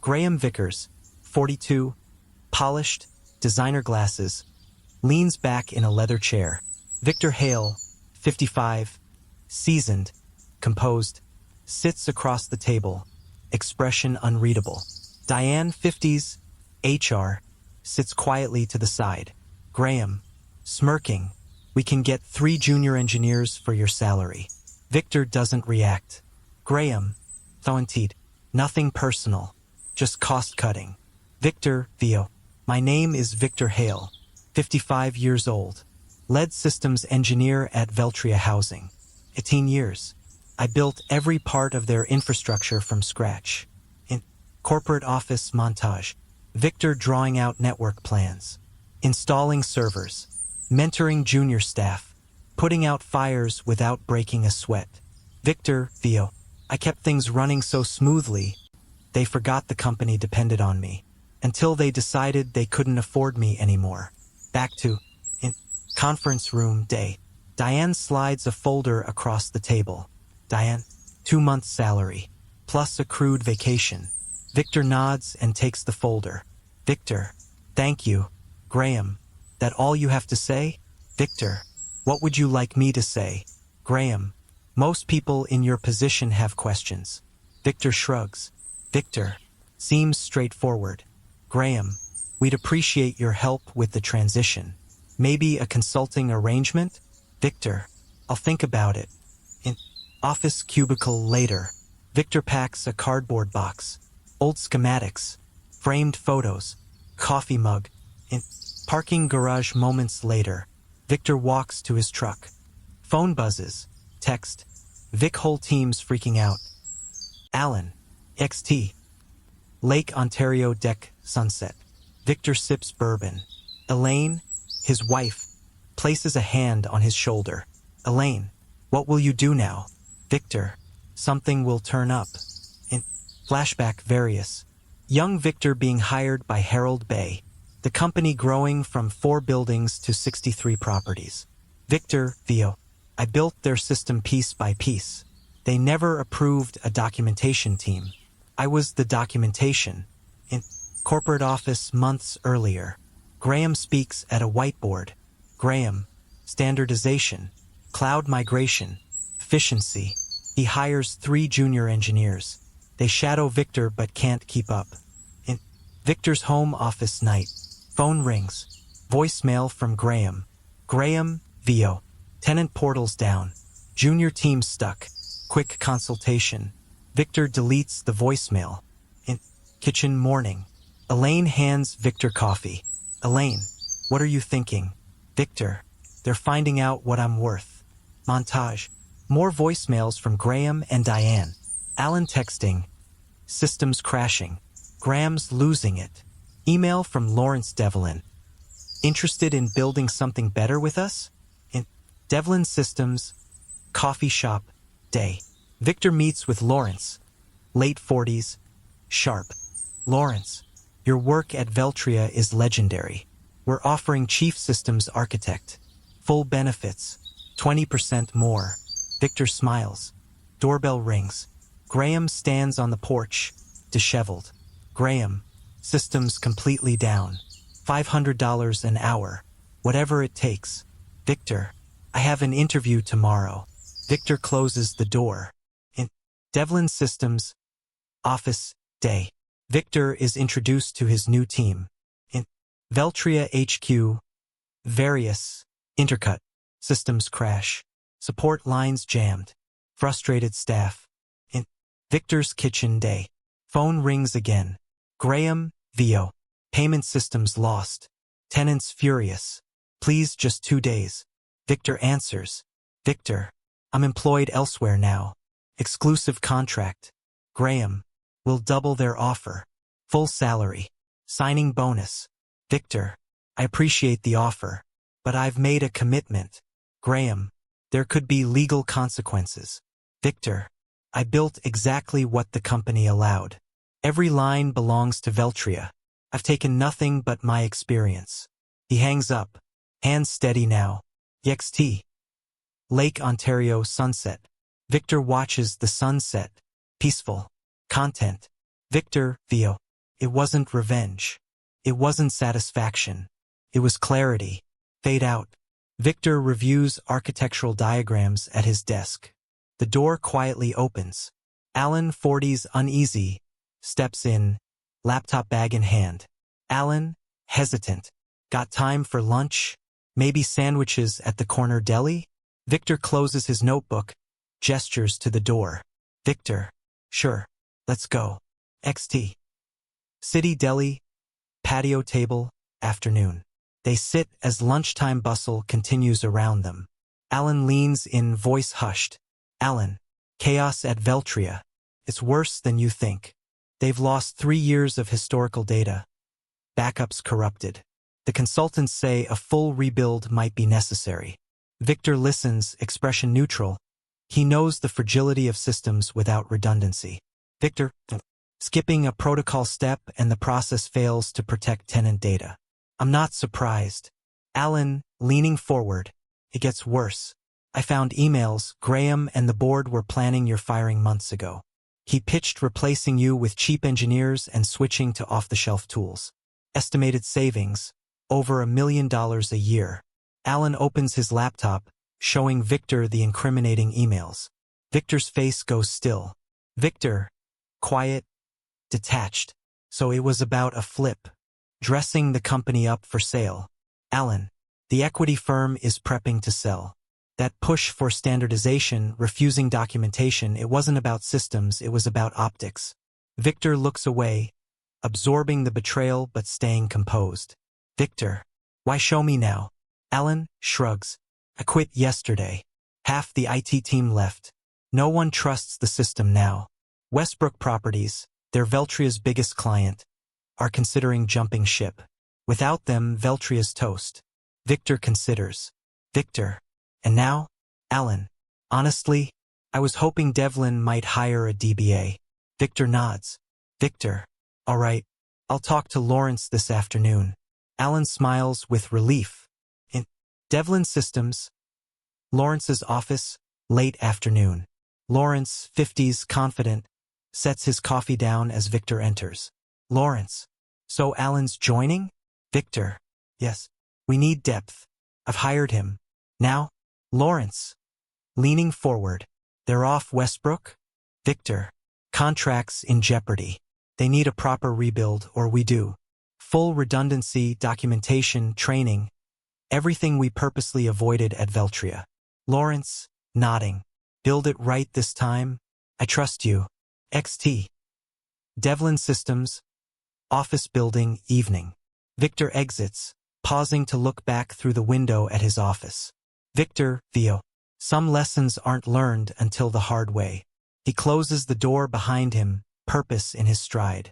Graham Vickers, 42, polished, designer glasses, leans back in a leather chair. Victor Hale, 55, seasoned, composed, sits across the table, expression unreadable. Diane, 50s, HR, sits quietly to the side. Graham, smirking, we can get 3 junior engineers for your salary. Victor doesn't react. Graham, Thornteed, nothing personal, just cost-cutting. Victor, Theo, my name is Victor Hale, 55 years old, lead systems engineer at Veltria Housing. 18 years. I built every part of their infrastructure from scratch. In corporate office montage, Victor drawing out network plans, installing servers, mentoring junior staff, putting out fires without breaking a sweat. Victor, Theo, I kept things running so smoothly, they forgot the company depended on me, until they decided they couldn't afford me anymore. Back to, in conference room day. Diane slides a folder across the table. Diane, 2 months salary, plus accrued vacation. Victor nods and takes the folder. Victor, thank you. Graham, that all you have to say? Victor, what would you like me to say? Graham, most people in your position have questions. Victor shrugs. Victor, seems straightforward. Graham, we'd appreciate your help with the transition. Maybe a consulting arrangement? Victor, I'll think about it. In office cubicle later, Victor packs a cardboard box, old schematics, framed photos, coffee mug. In parking garage moments later, Victor walks to his truck. Phone buzzes. Text. Vic, whole team's freaking out. Alan. XT. Lake Ontario deck, sunset. Victor sips bourbon. Elaine, his wife, places a hand on his shoulder. Elaine, what will you do now? Victor, something will turn up. In flashback various. Young Victor being hired by Harold Bay. The company growing from 4 buildings to 63 properties. Victor, Theo, I built their system piece by piece. They never approved a documentation team. I was the documentation. In corporate office months earlier, Graham speaks at a whiteboard. Graham, standardization, cloud migration, efficiency. He hires 3 junior engineers. They shadow Victor but can't keep up. In Victor's home office night, phone rings. Voicemail from Graham. Graham, Theo. Tenant portals down. Junior team stuck. Quick consultation. Victor deletes the voicemail. In kitchen morning, Elaine hands Victor coffee. Elaine, what are you thinking? Victor, they're finding out what I'm worth. Montage. More voicemails from Graham and Diane. Alan texting. Systems crashing. Graham's losing it. Email from Lawrence Devlin. Interested in building something better with us? In Devlin Systems, coffee shop, day. Victor meets with Lawrence. Late 40s, sharp. Lawrence, your work at Veltria is legendary. We're offering chief systems architect. Full benefits, 20% more. Victor smiles. Doorbell rings. Graham stands on the porch, disheveled. Graham, systems completely down. $500 an hour. Whatever it takes. Victor, I have an interview tomorrow. Victor closes the door. In Devlin Systems, office, day. Victor is introduced to his new team. In Veltria HQ, various, intercut, systems crash. Support lines jammed. Frustrated staff. In Victor's kitchen day. Phone rings again. Graham, Theo. Payment systems lost. Tenants furious. Please just 2 days. Victor answers. Victor, I'm employed elsewhere now. Exclusive contract. Graham, will double their offer. Full salary. Signing bonus. Victor, I appreciate the offer, but I've made a commitment. Graham, there could be legal consequences. Victor, I built exactly what the company allowed. Every line belongs to Veltria. I've taken nothing but my experience. He hangs up. Hands steady now. XT. Lake Ontario sunset. Victor watches the sunset. Peaceful. Content. Victor, Theo. It wasn't revenge. It wasn't satisfaction. It was clarity. Fade out. Victor reviews architectural diagrams at his desk. The door quietly opens. Alan, 40s, uneasy, steps in, laptop bag in hand. Alan, hesitant. Got time for lunch? Maybe sandwiches at the corner deli? Victor closes his notebook, gestures to the door. Victor, sure, let's go. XT. City deli, patio table, afternoon. They sit as lunchtime bustle continues around them. Alan leans in, voice hushed. Alan, chaos at Veltria. It's worse than you think. They've lost 3 years of historical data. Backups corrupted. The consultants say a full rebuild might be necessary. Victor listens, expression neutral. He knows the fragility of systems without redundancy. Victor, skipping a protocol step and the process fails to protect tenant data. I'm not surprised. Alan, leaning forward. It gets worse. I found emails. Graham and the board were planning your firing months ago. He pitched replacing you with cheap engineers and switching to off-the-shelf tools. Estimated savings, over $1 million a year. Alan opens his laptop, showing Victor the incriminating emails. Victor's face goes still. Victor, quiet, detached. So it was about a flip. Dressing the company up for sale. Alan, the equity firm is prepping to sell. That push for standardization, refusing documentation, it wasn't about systems, it was about optics. Victor looks away, absorbing the betrayal but staying composed. Victor, why show me now? Alan shrugs. I quit yesterday. Half the IT team left. No one trusts the system now. Westbrook Properties, they're Veltria's biggest client, are considering jumping ship. Without them, Veltria's toast. Victor considers. Victor. And now? Alan. Honestly, I was hoping Devlin might hire a DBA. Victor nods. Victor. All right. I'll talk to Lawrence this afternoon. Alan smiles with relief. In Devlin Systems. Lawrence's office, late afternoon. Lawrence, 50s, confident, sets his coffee down as Victor enters. Lawrence. So Alan's joining? Victor. Yes. We need depth. I've hired him. Now? Lawrence. Leaning forward. They're off Westbrook? Victor. Contracts in jeopardy. They need a proper rebuild, or we do. Full redundancy, documentation, training. Everything we purposely avoided at Veltria. Lawrence, nodding. Build it right this time. I trust you. XT. Devlin Systems. Office building, evening. Victor exits, pausing to look back through the window at his office. Victor, Theo. Some lessons aren't learned until the hard way. He closes the door behind him, purpose in his stride.